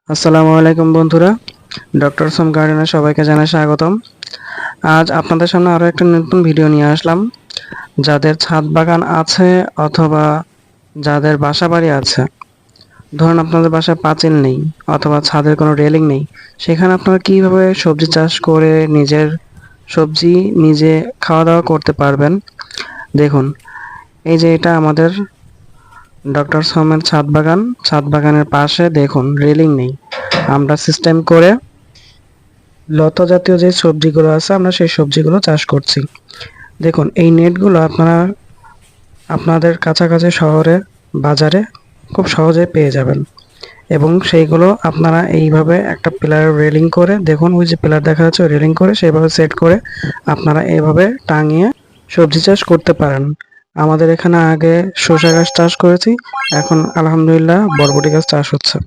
আসসালামু আলাইকুম বন্ধুরা, ডক্টর সোম গার্ডেনে সবাইকে জানাই স্বাগতম। আজ আপনাদের সামনে আরও একটা নতুন ভিডিও নিয়ে আসলাম। যাদের ছাদ বাগান আছে অথবা যাদের বাসা বাড়ি আছে, ধরুন আপনাদের বাসায় পাঁচিল নেই অথবা ছাদের কোনো রেলিং নেই, সেখানে আপনারা কীভাবে সবজি চাষ করে নিজের সবজি নিজে খাওয়া দাওয়া করতে পারবেন। দেখুন, এই যে এটা আমাদের ডক্টর সোমের ছাদ বাগানের পাশে দেখুন রেলিং নেই। আমরা সিস্টেম করে লতা জাতীয় যে সবজিগুলো আছে আমরা সেই সবজিগুলো চাষ করছি। দেখুন, এই নেটগুলো আপনারা আপনাদের কাছাকাছি শহরে বাজারে খুব সহজে পেয়ে যাবেন এবং সেইগুলো আপনারা এইভাবে একটা পিলার রেলিং করে, দেখুন ওই যে পিলার দেখা যাচ্ছে, রেলিং করে সেইভাবে সেট করে আপনারা এইভাবে টাঙিয়ে সবজি চাষ করতে পারেন। আমাদের এখানে আগে শসা গাছ চাষ করেছি, এখন আলহামদুলিল্লাহ বরবটি গাছ চাষ হচ্ছে।